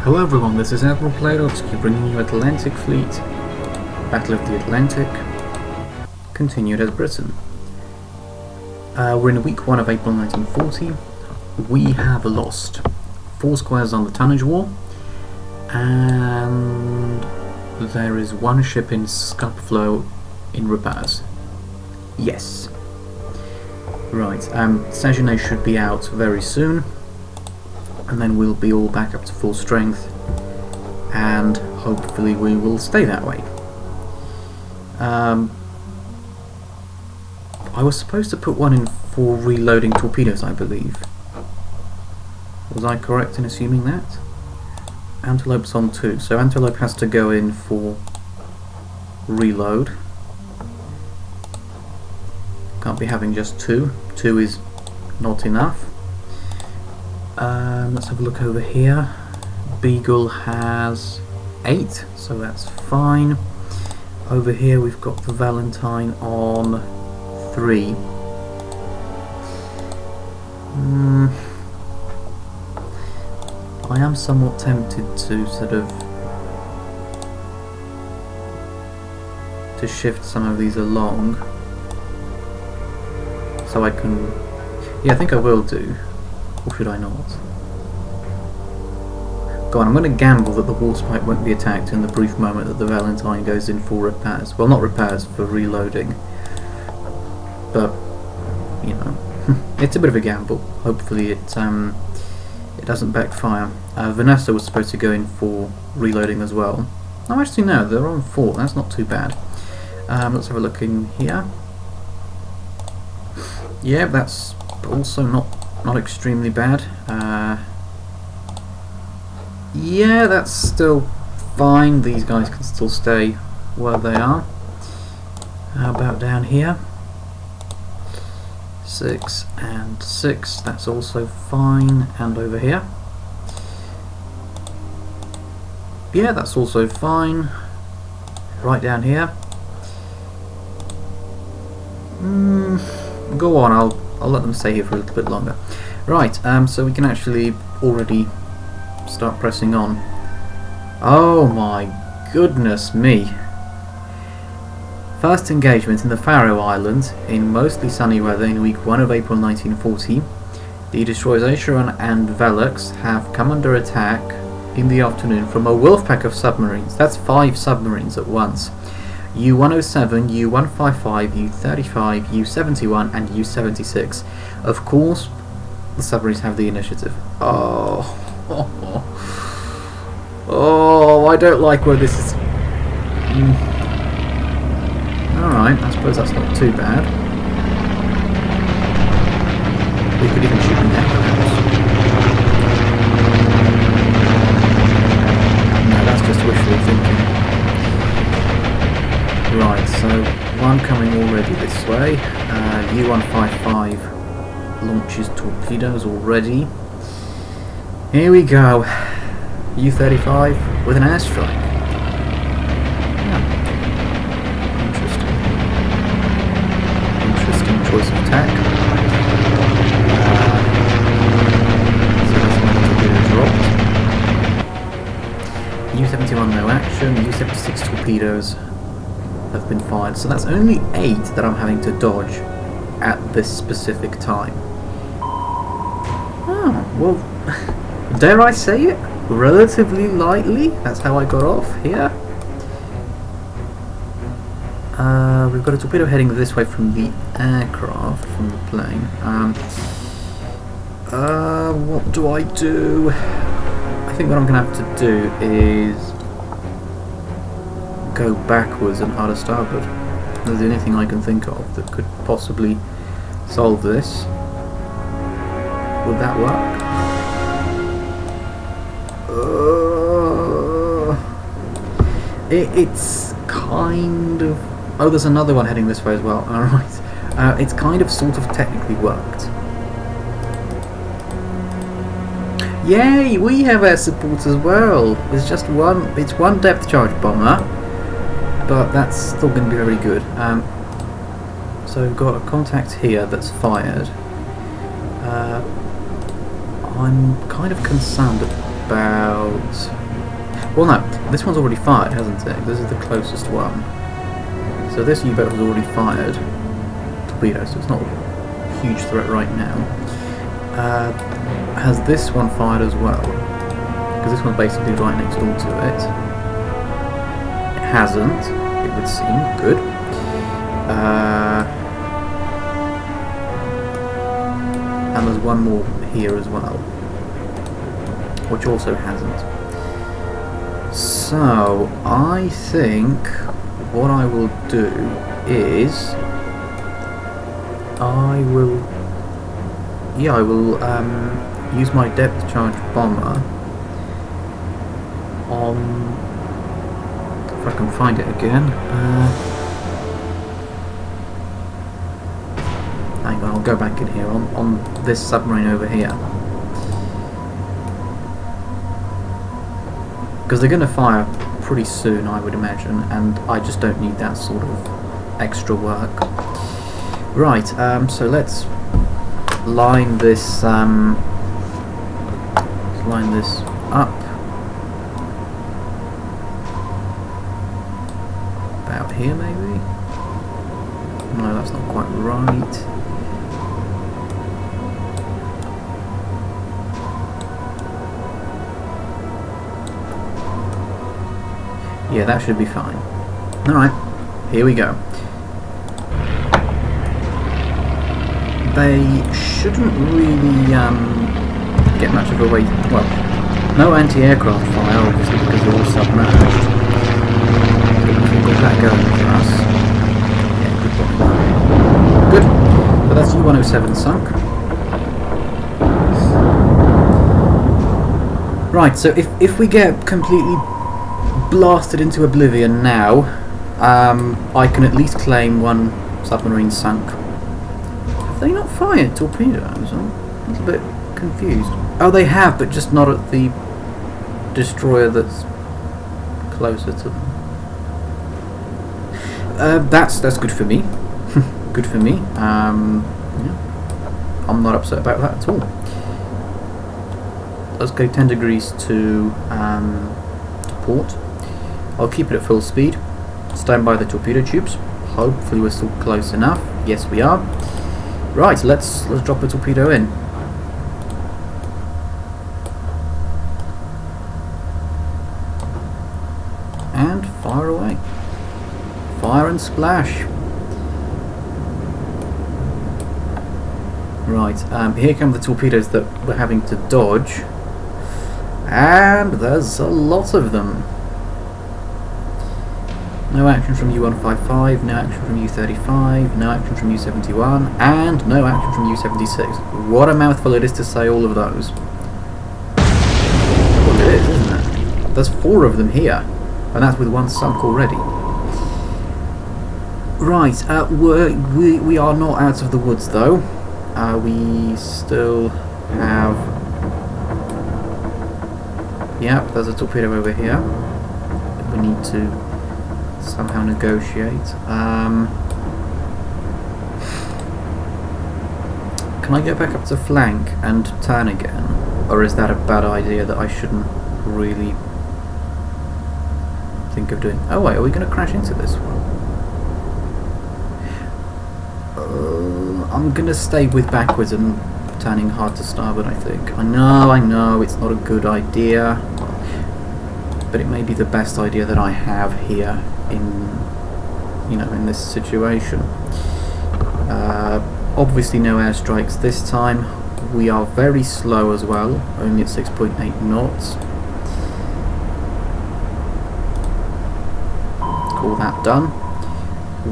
Hello everyone, this is Admiral Playerovski bringing you Atlantic Fleet, Battle of the Atlantic, continued as Britain. We're in week 1 of April 1940. We have lost 4 squares on the tonnage war, and there is 1 ship in scalp flow in repairs. Yes. Right, Sagenet should be out very soon, and then we'll be all back up to full strength, and hopefully we will stay that way. I was supposed to put 1 in for reloading torpedoes, I believe. Was I correct in assuming that? Antelope's on 2, so Antelope has to go in for reload. Can't be having just 2. 2 is not enough. Let's have a look over here. Beagle has 8, so that's fine. Over here we've got the Valentine on 3. I am somewhat tempted to to shift some of these along, so I can... yeah, I think I will do. Or should I not? Go on, I'm going to gamble that the Warspite won't be attacked in the brief moment that the Valentine goes in for repairs. Well, not repairs, for reloading. But, you know, it's a bit of a gamble. Hopefully it doesn't backfire. Vanessa was supposed to go in for reloading as well. Oh, actually no, they're on 4. That's not too bad. Let's have a look in here. Yeah, that's also not extremely bad. Yeah, that's still fine. These guys can still stay where they are. How about down here? 6 and 6, that's also fine. And over here? Yeah, that's also fine. Right down here? Go on, I'll let them stay here for a little bit longer. Right, so we can actually already start pressing on. Oh my goodness me. First engagement in the Faroe Islands in mostly sunny weather in week 1 of April 1940. The destroyers Acheron and Velux have come under attack in the afternoon from a wolf pack of submarines. That's 5 submarines at once. U-107, U-155, U-35, U-71 and U-76. Of course, the submarines have the initiative. Oh, I don't like where this is. Alright, I suppose that's not too bad. We could even shoot them down, perhaps. No, that's just wishful thinking. Right, so 1 coming already this way. U-155 launches torpedoes already. Here we go. U-35 with an airstrike. Yeah. Interesting choice of tack. So that's one torpedo dropped. U-71 no action. U-76 torpedoes have been fired. So that's only 8 that I'm having to dodge at this specific time. Oh, well, dare I say it? Relatively lightly. That's how I got off here. We've got a torpedo heading this way from the aircraft, from the plane. What do I do? I think what I'm going to have to do is go backwards and hard starboard. There's anything I can think of that could possibly solve this. Would that work? It's kind of... oh, there's another one heading this way as well. Alright. It's kind of sort of technically worked. Yay! We have air support as well! It's just it's 1 depth charge bomber, but that's still going to be very good. So we've got a contact here that's fired. I'm kind of concerned that about... Well, no, this one's already fired, hasn't it? This is the closest one. So this U-boat has already fired torpedoes, so it's not a huge threat right now. Has this one fired as well? Because this one's basically right next door to it. It hasn't, it would seem. Good. And there's one more here as well, which also hasn't. So, I think what I will do is I will use my depth charge bomber on, if I can find it again. Hang on, I'll go back in here on this submarine over here, because they're going to fire pretty soon, I would imagine, and I just don't need that sort of extra work. Right, so let's line this up about here, maybe. No, that's not quite right. Yeah, that should be fine. Alright, here we go. They shouldn't really get much of a way... Well, no anti-aircraft fire, obviously, because they're all submerged. We've got that going for us. Yeah, good. Good. But that's U-107 sunk. Right, so if we get completely blasted into oblivion now, I can at least claim one submarine sunk. Have they not fired torpedoes? I'm a little bit confused. Oh, they have, but just not at the destroyer that's closer to them. That's good for me. Good for me. Yeah. I'm not upset about that at all. Let's go 10 degrees to port. I'll keep it at full speed. Stand by the torpedo tubes. Hopefully we're still close enough. Yes, we are. Right, let's drop a torpedo in. And fire away. Fire and splash. Right, here come the torpedoes that we're having to dodge. And there's a lot of them. No action from U-155, no action from U-35, no action from U-71, and no action from U-76. What a mouthful it is to say all of those. Well, it is, isn't it? There's 4 of them here, and that's with one sunk already. Right, we are not out of the woods though. We still have... Yeah, there's a torpedo over here. We need to somehow negotiate. Can I get back up to flank and turn again? Or is that a bad idea that I shouldn't really think of doing? Oh wait, are we going to crash into this one? I'm going to stay with backwards and turning hard to starboard, I think. I know, it's not a good idea, but it may be the best idea that I have here in this situation. Obviously no airstrikes this time. We are very slow as well, only at 6.8 knots. Call that done.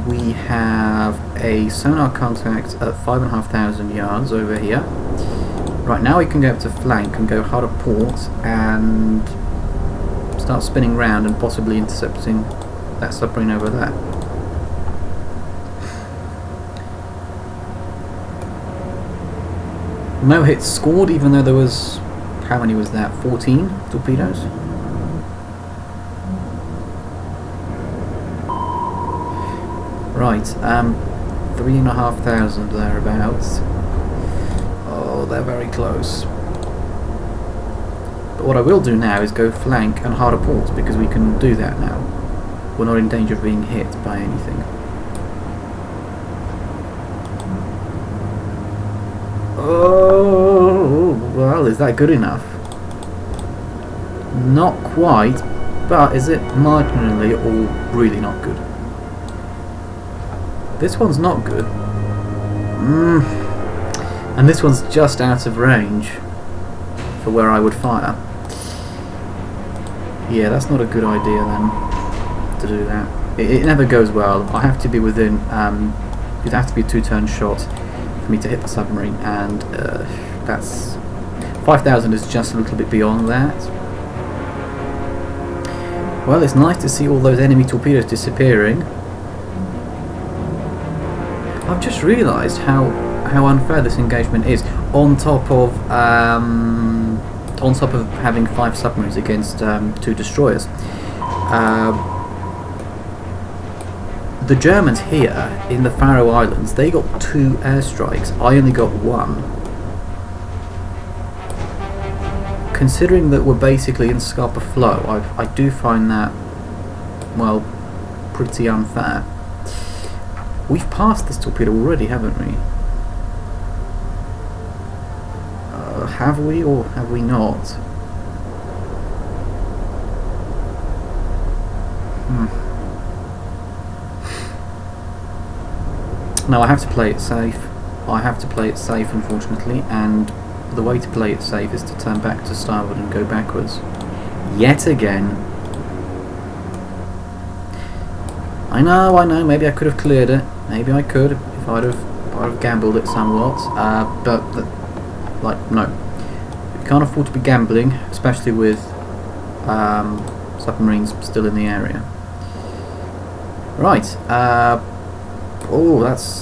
We have a sonar contact at 5,500 yards over here. Right, now we can go up to flank and go hard at port and start spinning round and possibly intercepting that submarine over there. No hits scored, even though there was... how many was that? 14 torpedoes? Right, 3,500 thereabouts. Oh, they're very close. what I will do now is go flank and hard port, because we can do that now. We're not in danger of being hit by anything. Oh, well, is that good enough? Not quite, but is it marginally or really not good? This one's not good. And this one's just out of range for where I would fire. Yeah, that's not a good idea then, to do that. It never goes well. I have to be within, it has to be a 2-turn shot for me to hit the submarine, and that's 5,000 is just a little bit beyond that. Well, it's nice to see all those enemy torpedoes disappearing. I've just realised how unfair this engagement is. On top of having 5 submarines against 2 destroyers. The Germans here in the Faroe Islands, they got 2 airstrikes. I only got 1. Considering that we're basically in Scapa Flow, I do find that, well, pretty unfair. We've passed this torpedo already, haven't we? Have we, or have we not? No, I have to play it safe. I have to play it safe, unfortunately, and the way to play it safe is to turn back to starboard and go backwards. Yet again. I know, maybe I could have cleared it. Maybe I could, if I'd have gambled it somewhat. Like, no. You can't afford to be gambling, especially with submarines still in the area. Right, oh,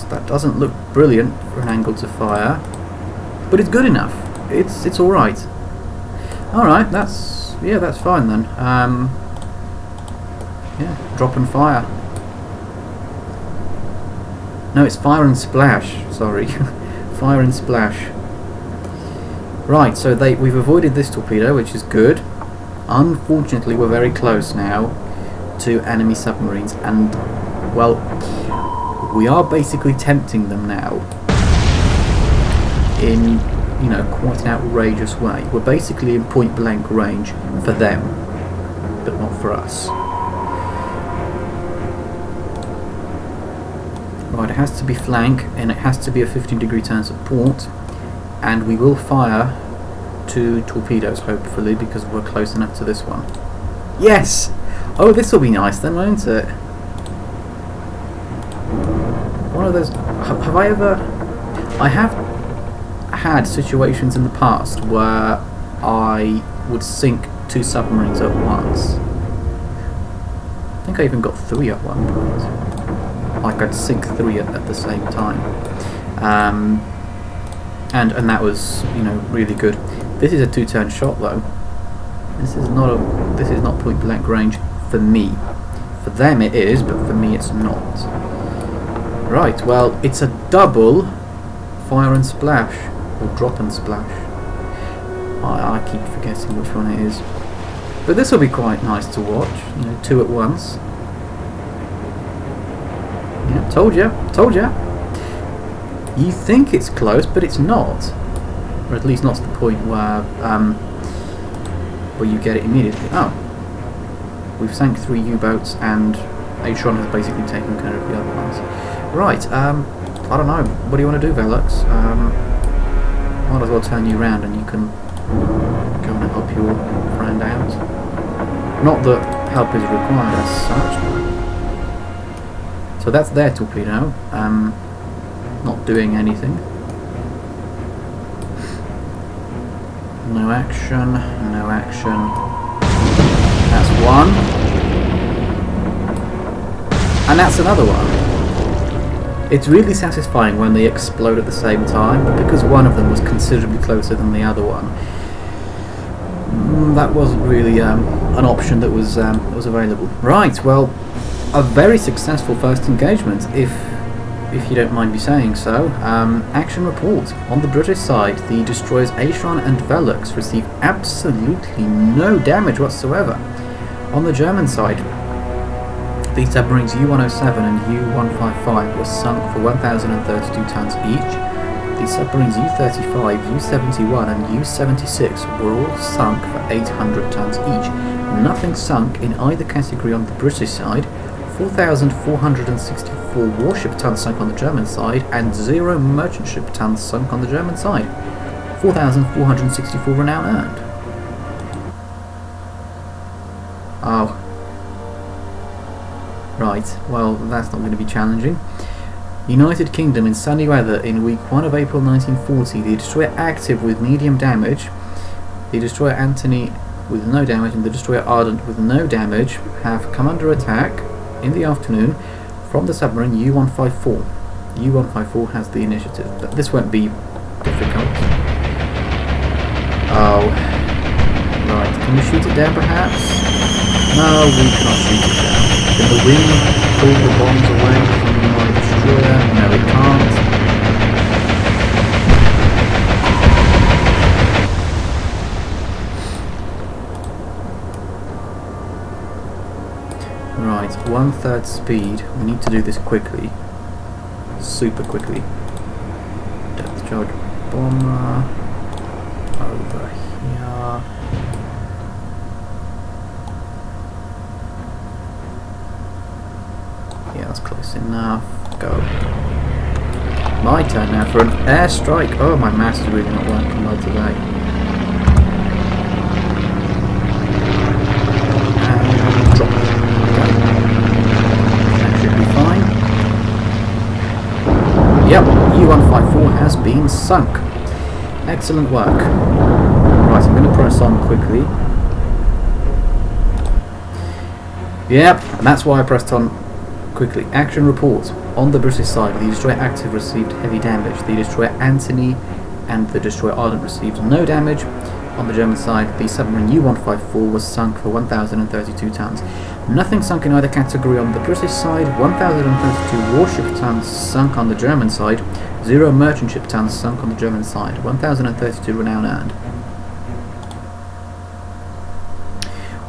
that doesn't look brilliant for an angle to fire, but it's good enough. It's all right. All right, that's fine then. Yeah, drop and fire. No, it's fire and splash. Sorry, fire and splash. Right, so we've avoided this torpedo, which is good. Unfortunately, we're very close now to enemy submarines, and well, we are basically tempting them now in, you know, quite an outrageous way. We're basically in point blank range for them, but not for us. Right, it has to be flank, and it has to be a 15-degree turn to port, and we will fire 2 torpedoes, hopefully, because we're close enough to this one. Yes! Oh, this will be nice then, won't it? One of those... Have I ever... I have had situations in the past where I would sink 2 submarines at once. I think I even got 3 at one point. Like, I'd sink 3 at the same time. And that was, you know, really good. This is a 2-turn shot though. This is not point blank range for me. For them it is, but for me it's not. Right, well, it's a double fire and splash, or drop and splash. I keep forgetting which one it is. But this will be quite nice to watch, you know, 2 at once. Yeah, told ya. You think it's close, but it's not. Or at least not to the point where you get it immediately. Oh. We've sank 3 U-boats, and Atron has basically taken care of the other ones. Right, I don't know. What do you want to do, Velux? Might as well turn you round and you can go and help your friend out. Not that help is required as such. So that's their torpedo. Not doing anything. No action, no action. That's one. And that's another one. It's really satisfying when they explode at the same time, but because one of them was considerably closer than the other one, that wasn't really an option that was available. Right, well, a very successful first engagement, if if you don't mind me saying so. Action report. On the British side, the destroyers Acheron and Velux received absolutely no damage whatsoever. On the German side, the submarines U-107 and U-155 were sunk for 1,032 tons each. The submarines U-35, U-71 and U-76 were all sunk for 800 tons each. Nothing sunk in either category on the British side. 4,464 warship tons sunk on the German side, and 0 merchant ship tons sunk on the German side. 4,464 renown earned. Oh. Right, well, that's not going to be challenging. United Kingdom in sunny weather in week 1 of April 1940. The destroyer Active with medium damage, the destroyer Antony with no damage, and the destroyer Ardent with no damage have come under attack in the afternoon from the submarine U-154. U-154 has the initiative, but this won't be difficult. Oh. Right, can we shoot it down perhaps? No, we cannot shoot it down. Can the wind pull the bombs away from my destroyer? No, it can't. Right, 1/3 speed. We need to do this quickly. Super quickly. Depth charge bomber. Over here. Yeah, that's close enough. Go. My turn now for an airstrike. Oh, my mouse is really not working well today. And drop. That should be fine. Yep, U-154 has been sunk. Excellent work. Right, I'm going to press on quickly. Yep, and that's why I pressed on quickly. Action report. On the British side, the destroyer Active received heavy damage. The destroyer Antony and the destroyer Ardent received no damage. On the German side, the submarine U-154 was sunk for 1,032 tons. Nothing sunk in either category on the British side. 1,032 warship tons sunk on the German side. 0 merchant ship tons sunk on the German side. 1,032 renown earned.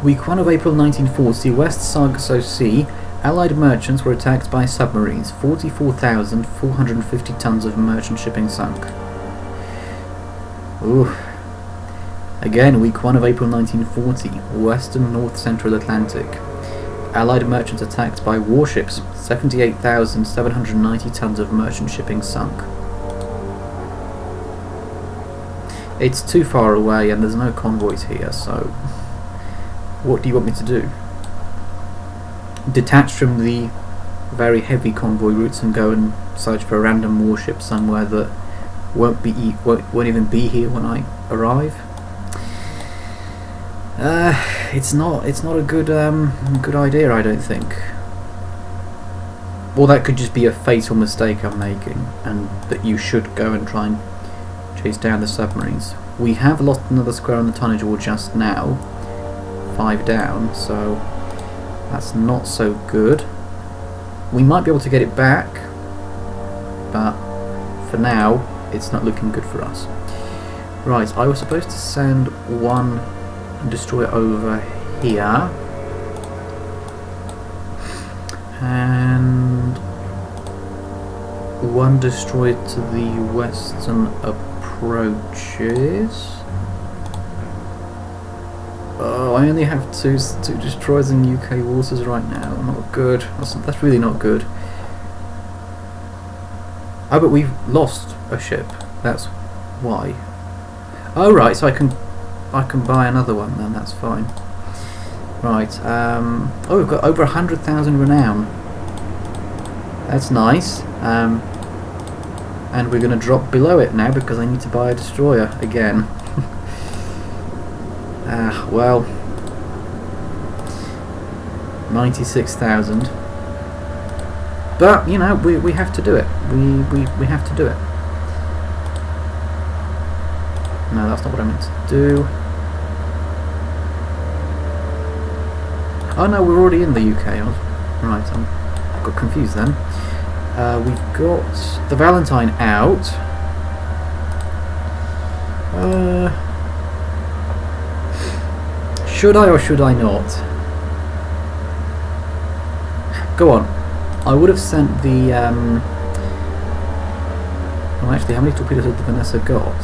Week 1 of April 1940, West Sargasso Sea. Allied merchants were attacked by submarines. 44,450 tons of merchant shipping sunk. Ooh. Again, week 1 of April 1940, Western North Central Atlantic. Allied merchants attacked by warships. 78,790 tons of merchant shipping sunk. It's too far away and there's no convoys here, so what do you want me to do? Detach from the very heavy convoy routes and go and search for a random warship somewhere that won't even be here when I arrive? It's not a good idea, I don't think. Or that could just be a fatal mistake I'm making, and that you should go and try and chase down the submarines. We have lost another square on the tonnage wall just now, 5 down, so that's not so good. We might be able to get it back, but for now it's not looking good for us. Right, I was supposed to send one destroyer over here and one destroyer to the western approaches. Oh, I only have two destroyers in UK waters right now. Not good. That's really not good. Oh, but we've lost a ship. That's why. Oh, right. So I can buy another one then. That's fine. Right. Oh, we've got over 100,000 renown. That's nice. And we're going to drop below it now because I need to buy a destroyer again. Well, 96,000. But you know, we have to do it. We have to do it. No, that's not what I meant to do. Oh no, we're already in the UK. Right, I got confused then. We've got the Valentine out. Should I or should I not? Go on. I would have sent the... Well, actually, how many torpedoes had the Vanessa got?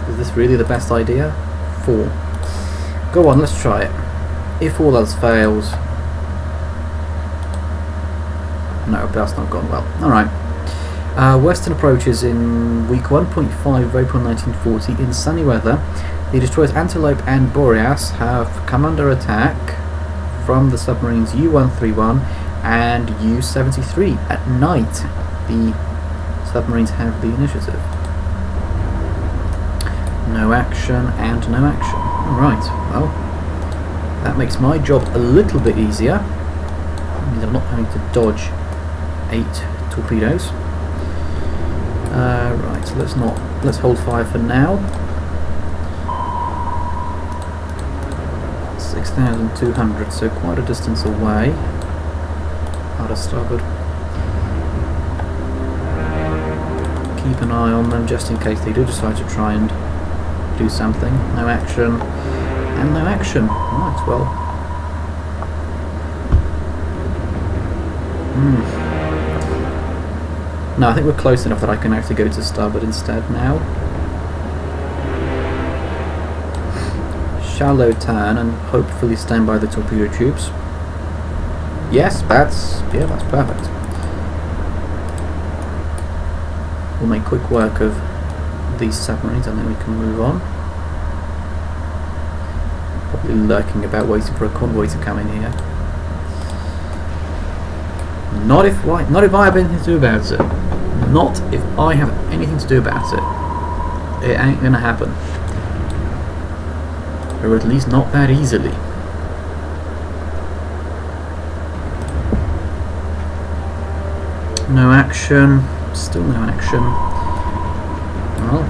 Is this really the best idea? 4. Go on, let's try it. If all else fails... No, that's not gone well. Alright. Western approaches in week 1.5 of April 1940 in sunny weather. The destroyers Antelope and Boreas have come under attack from the submarines U-131 and U-73 at night. The submarines have the initiative. No action and no action. Alright, well, that makes my job a little bit easier. It means I'm not having to dodge 8 torpedoes. Right, so let's hold fire for now. 6,200, so quite a distance away. Out of starboard. Keep an eye on them just in case they do decide to try and do something. No action and no action. Right, well. No, I think we're close enough that I can actually go to starboard instead now. Shallow turn and hopefully stand by the torpedo tubes. Yes, that's perfect. We'll make quick work of these submarines and then we can move on. Probably lurking about waiting for a convoy to come in here. Not if I have anything to do about it. Not if I have anything to do about it. It ain't gonna happen. Or at least not that easily. No action. Still no action. Well,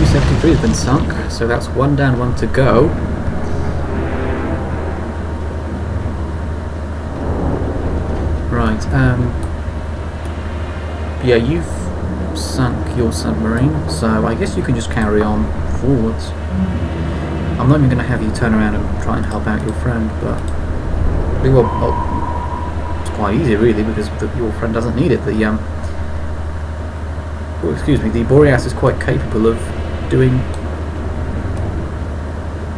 U-73 has been sunk, so that's 1 down, 1 to go. Right, yeah, you've sunk your submarine, so I guess you can just carry on forwards. I'm not even going to have you turn around and try and help out your friend, but... Well, it's quite easy really, because your friend doesn't need it. The the Boreas is quite capable of doing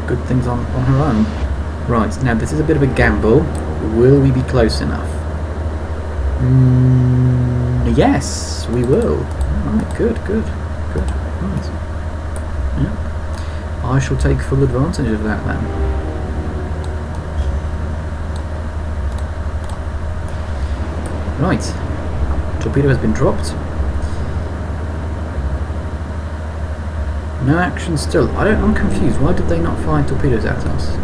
good things on her own. Right, now this is a bit of a gamble. Will we be close enough? Yes, we will. Right, good. Right. Yeah. I shall take full advantage of that then. Right. Torpedo has been dropped. No action still. I'm confused. Why did they not fire torpedoes at us?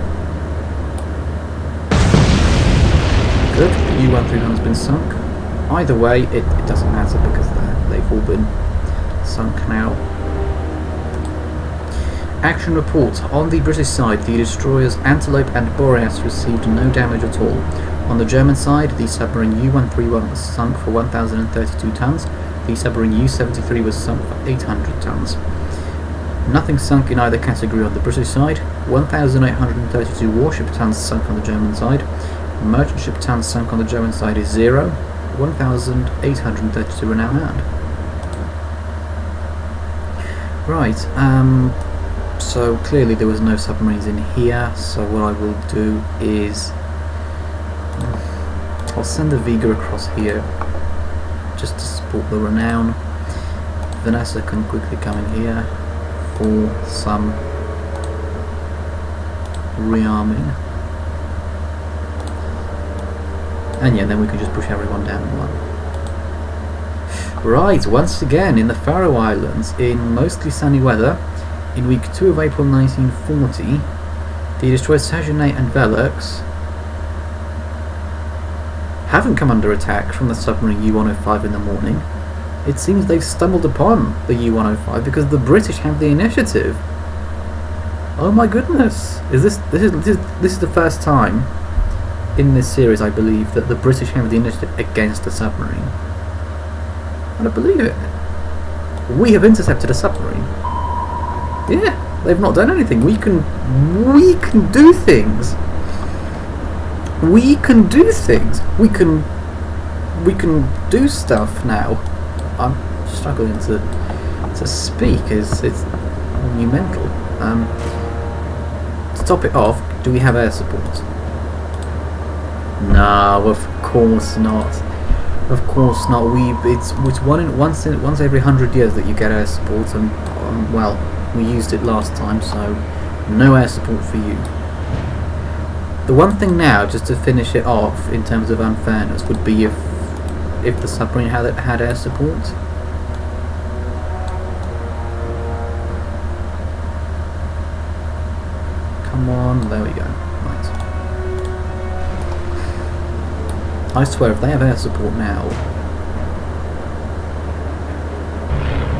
Good. The U-131 has been sunk. Either way, it doesn't matter because they've all been sunk now. Action report. On the British side, the destroyers Antelope and Boreas received no damage at all. On the German side, the submarine U-131 was sunk for 1,032 tons. The submarine U-73 was sunk for 800 tons. Nothing sunk in either category on the British side. 1,832 warship tons sunk on the German side. Merchant ship tons sunk on the German side is 0. 1,832 are now manned. Right, so clearly there was no submarines in here, so what I will do is I'll send the Vega across here just to support the Renown. Vanessa can quickly come in here for some rearming. And yeah, then we can just push everyone down in one. Right, once again in the Faroe Islands, in mostly sunny weather, in week 2 of April 1940, the destroyers Saguenay and Velux haven't come under attack from the submarine U-105 in the morning. It seems they've stumbled upon the U-105 because the British have the initiative. Oh my goodness! This is the first time in this series, I believe, that the British have the initiative against a submarine. I don't believe it. We have intercepted a submarine. Yeah, they've not done anything. We can do things. We can do things. We can do stuff now. I'm struggling to speak. It's monumental. To top it off, do we have air support? No, of course not. Of course not. It's once every 100 years that you get air support, and well, we used it last time, so no air support for you. The one thing now, just to finish it off in terms of unfairness, would be if the submarine had air support. Come on, there we go. Right. I swear, if they have air support now.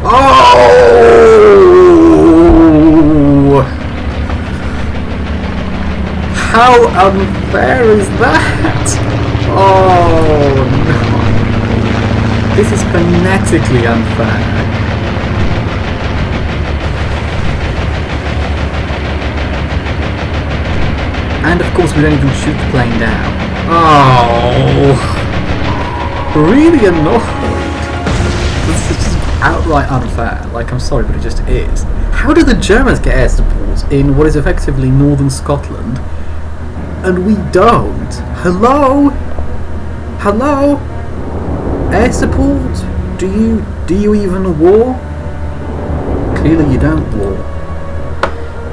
Oh! How unfair is that? Oh no. This is phonetically unfair. And of course we don't even shoot the plane down. Oh, really annoyed. This is just outright unfair. Like, I'm sorry, but it just is. How do the Germans get air support in what is effectively northern Scotland, and we don't? Hello? Hello? Air support? Do you even war? Clearly you don't war.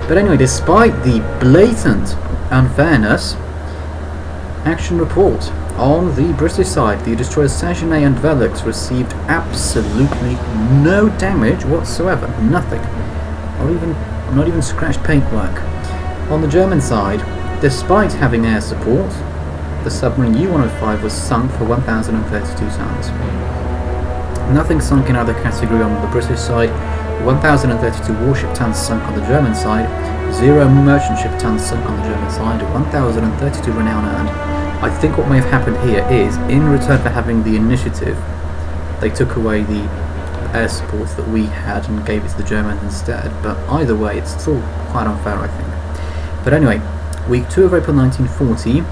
But anyway, despite the blatant unfairness, action report. On the British side, the destroyers Saguenay and Velux received absolutely no damage whatsoever. Nothing. Not even scratched paintwork. On the German side, despite having air support, the submarine U-105 was sunk for 1,032 tons. Nothing sunk in either category on the British side. 1,032 warship tons sunk on the German side. 0 merchant ship tons sunk on the German side. 1,032 renown earned. I think what may have happened here is, in return for having the initiative, they took away the air supports that we had and gave it to the Germans instead. But either way, it's still quite unfair, I think. But anyway, week 2 of April 1940,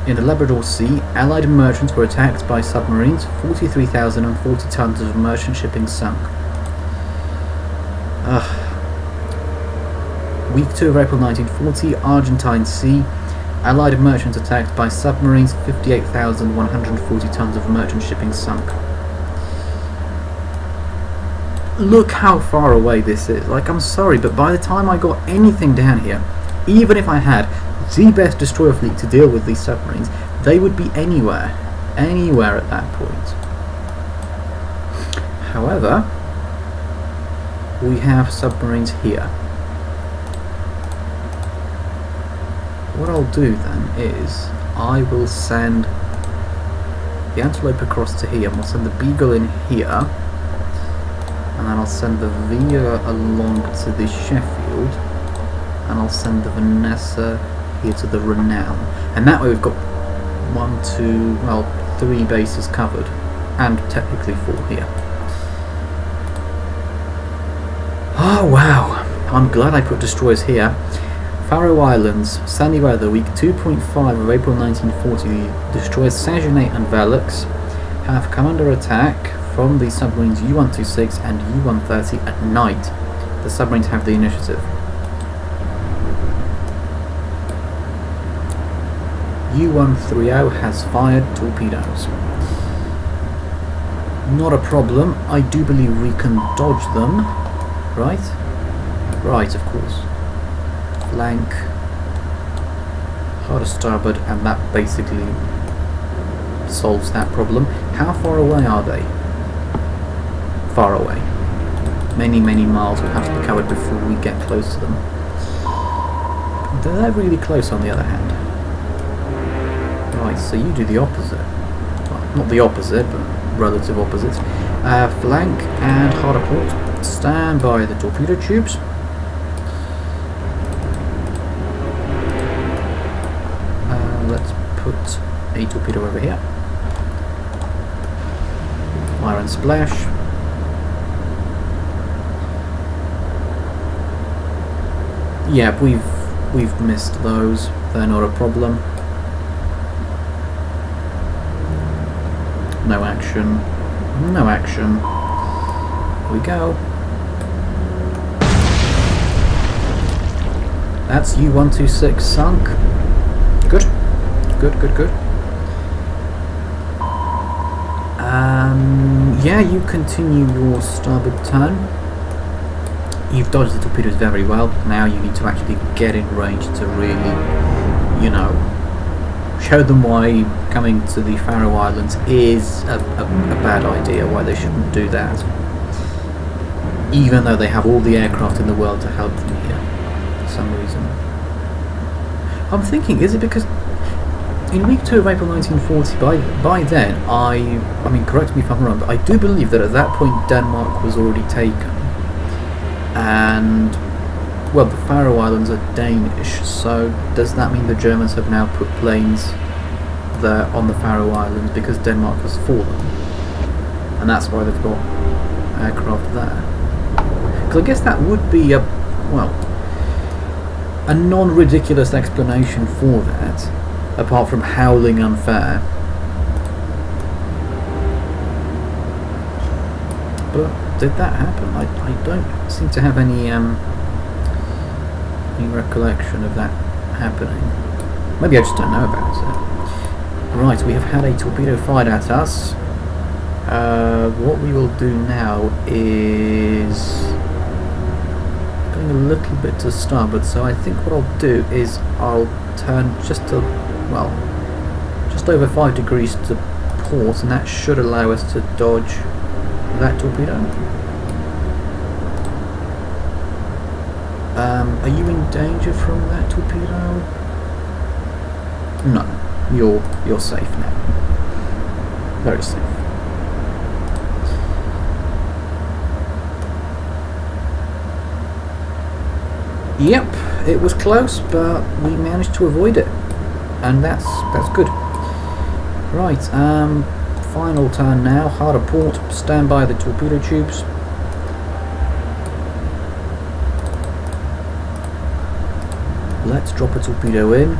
in the Labrador Sea, Allied merchants were attacked by submarines. 43,040 tons of merchant shipping sunk. Week 2 of April 1940, Argentine Sea, Allied merchants attacked by submarines. 58,140 tons of merchant shipping sunk. Look how far away this is. Like, I'm sorry, but by the time I got anything down here, even if I had the best destroyer fleet to deal with these submarines, they would be anywhere at that point. However, we have submarines here. What I'll do then is I will send the Antelope across to here, and we'll send the Beagle in here, and then I'll send the Via along to the Sheffield, and I'll send the Vanessa here to the Renown, and that way we've got 3 bases covered, and technically 4 here. Oh wow, I'm glad I put destroyers here. Faroe Islands, sunny weather, week 2.5 of April 1940, the destroyers Saguenay and Velux have come under attack from the submarines U-126 and U-130 at night. The submarines have the initiative. U-130 has fired torpedoes. Not a problem, I do believe we can dodge them, right? Right, of course. Flank, hard starboard, and that basically solves that problem. How far away are they? Far away. Many, many miles will have to be covered before we get close to them. They're really close on the other hand. Right, so you do the opposite. Well, not the opposite, but relative opposite. Flank and harder port. Stand by the torpedo tubes. Let's put a torpedo over here. Fire and splash. Yeah, we've missed those. They're not a problem. No action. No action. Here we go. That's U-126 sunk. Good. Good, good, good. Yeah, you continue your starboard turn. You've dodged the torpedoes very well. Now you need to actually get in range to really, you know, show them why coming to the Faroe Islands is a bad idea, why they shouldn't do that. Even though they have all the aircraft in the world to help them here, for some reason. I'm thinking, is it because in week 2 of April 1940, by then, I mean, correct me if I'm wrong, but I do believe that at that point Denmark was already taken. And, well, the Faroe Islands are Danish, so does that mean the Germans have now put planes there on the Faroe Islands because Denmark has fallen? And that's why they've got aircraft there. Because I guess that would be a, well, a non-ridiculous explanation for that, apart from howling unfair. But did that happen? I don't seem to have any recollection of that happening. Maybe I just don't know about it. Right, we have had a torpedo fired at us. What we will do now is going a little bit to starboard, so I think what I'll do is I'll turn just over 5 degrees to port, and that should allow us to dodge that torpedo. Are you in danger from that torpedo? No, you're safe now. Very safe. Yep, it was close, but we managed to avoid it, and that's good. Right, final turn now. Hard a port. Stand by the torpedo tubes. Let's drop a torpedo in.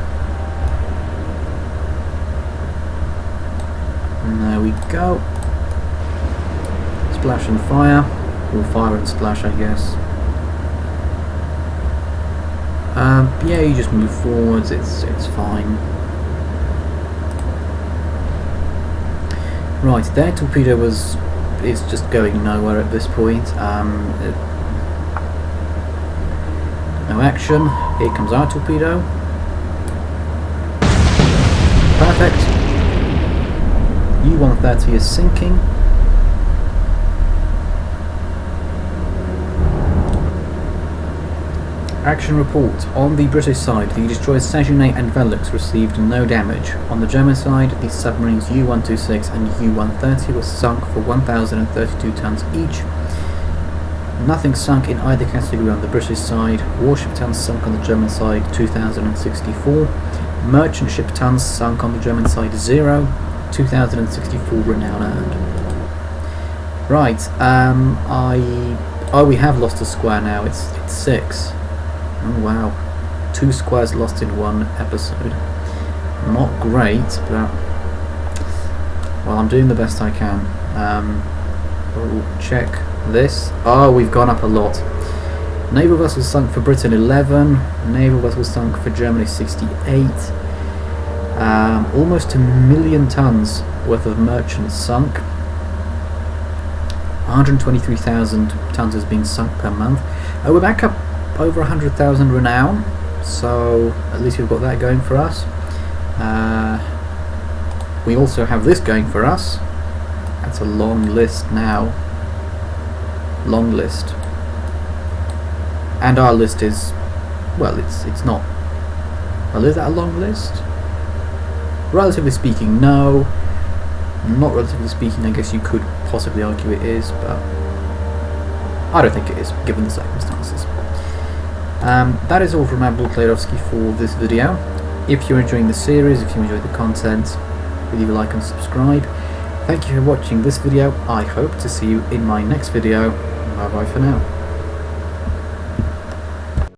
And there we go. Splash and fire. Or fire and splash, I guess. Yeah, you just move forwards. It's fine. Right, their torpedo is just going nowhere at this point. No action. Here comes our torpedo. Perfect. U-130 is sinking. Action report. On the British side, the destroyers Saguenay and Velux received no damage. On the German side, the submarines U-126 and U-130 were sunk for 1,032 tons each. Nothing sunk in either category on the British side. Warship tons sunk on the German side, 2,064. Merchant ship tons sunk on the German side, 0. 2,064 renown earned. Right, we have lost a square now. It's 6. Oh wow, 2 squares lost in one episode. Not great, but well, I'm doing the best I can. We'll check this. Oh, we've gone up a lot. Naval vessels sunk for Britain 11. Naval vessels sunk for Germany 68. Almost 1 million tons worth of merchants sunk. 123,000 tons has been sunk per month. We're back up over 100,000 renown, so at least we've got that going for us. We also have this going for us. That's a long list now. Long list. And our list is, well, it's not. Well, is that a long list? Relatively speaking, no. Not relatively speaking, I guess you could possibly argue it is, but I don't think it is, given the circumstances. That is all from Admiral Playerovski for this video. If you're enjoying the series, if you enjoy the content, leave a like and subscribe. Thank you for watching this video. I hope to see you in my next video. Bye bye for now.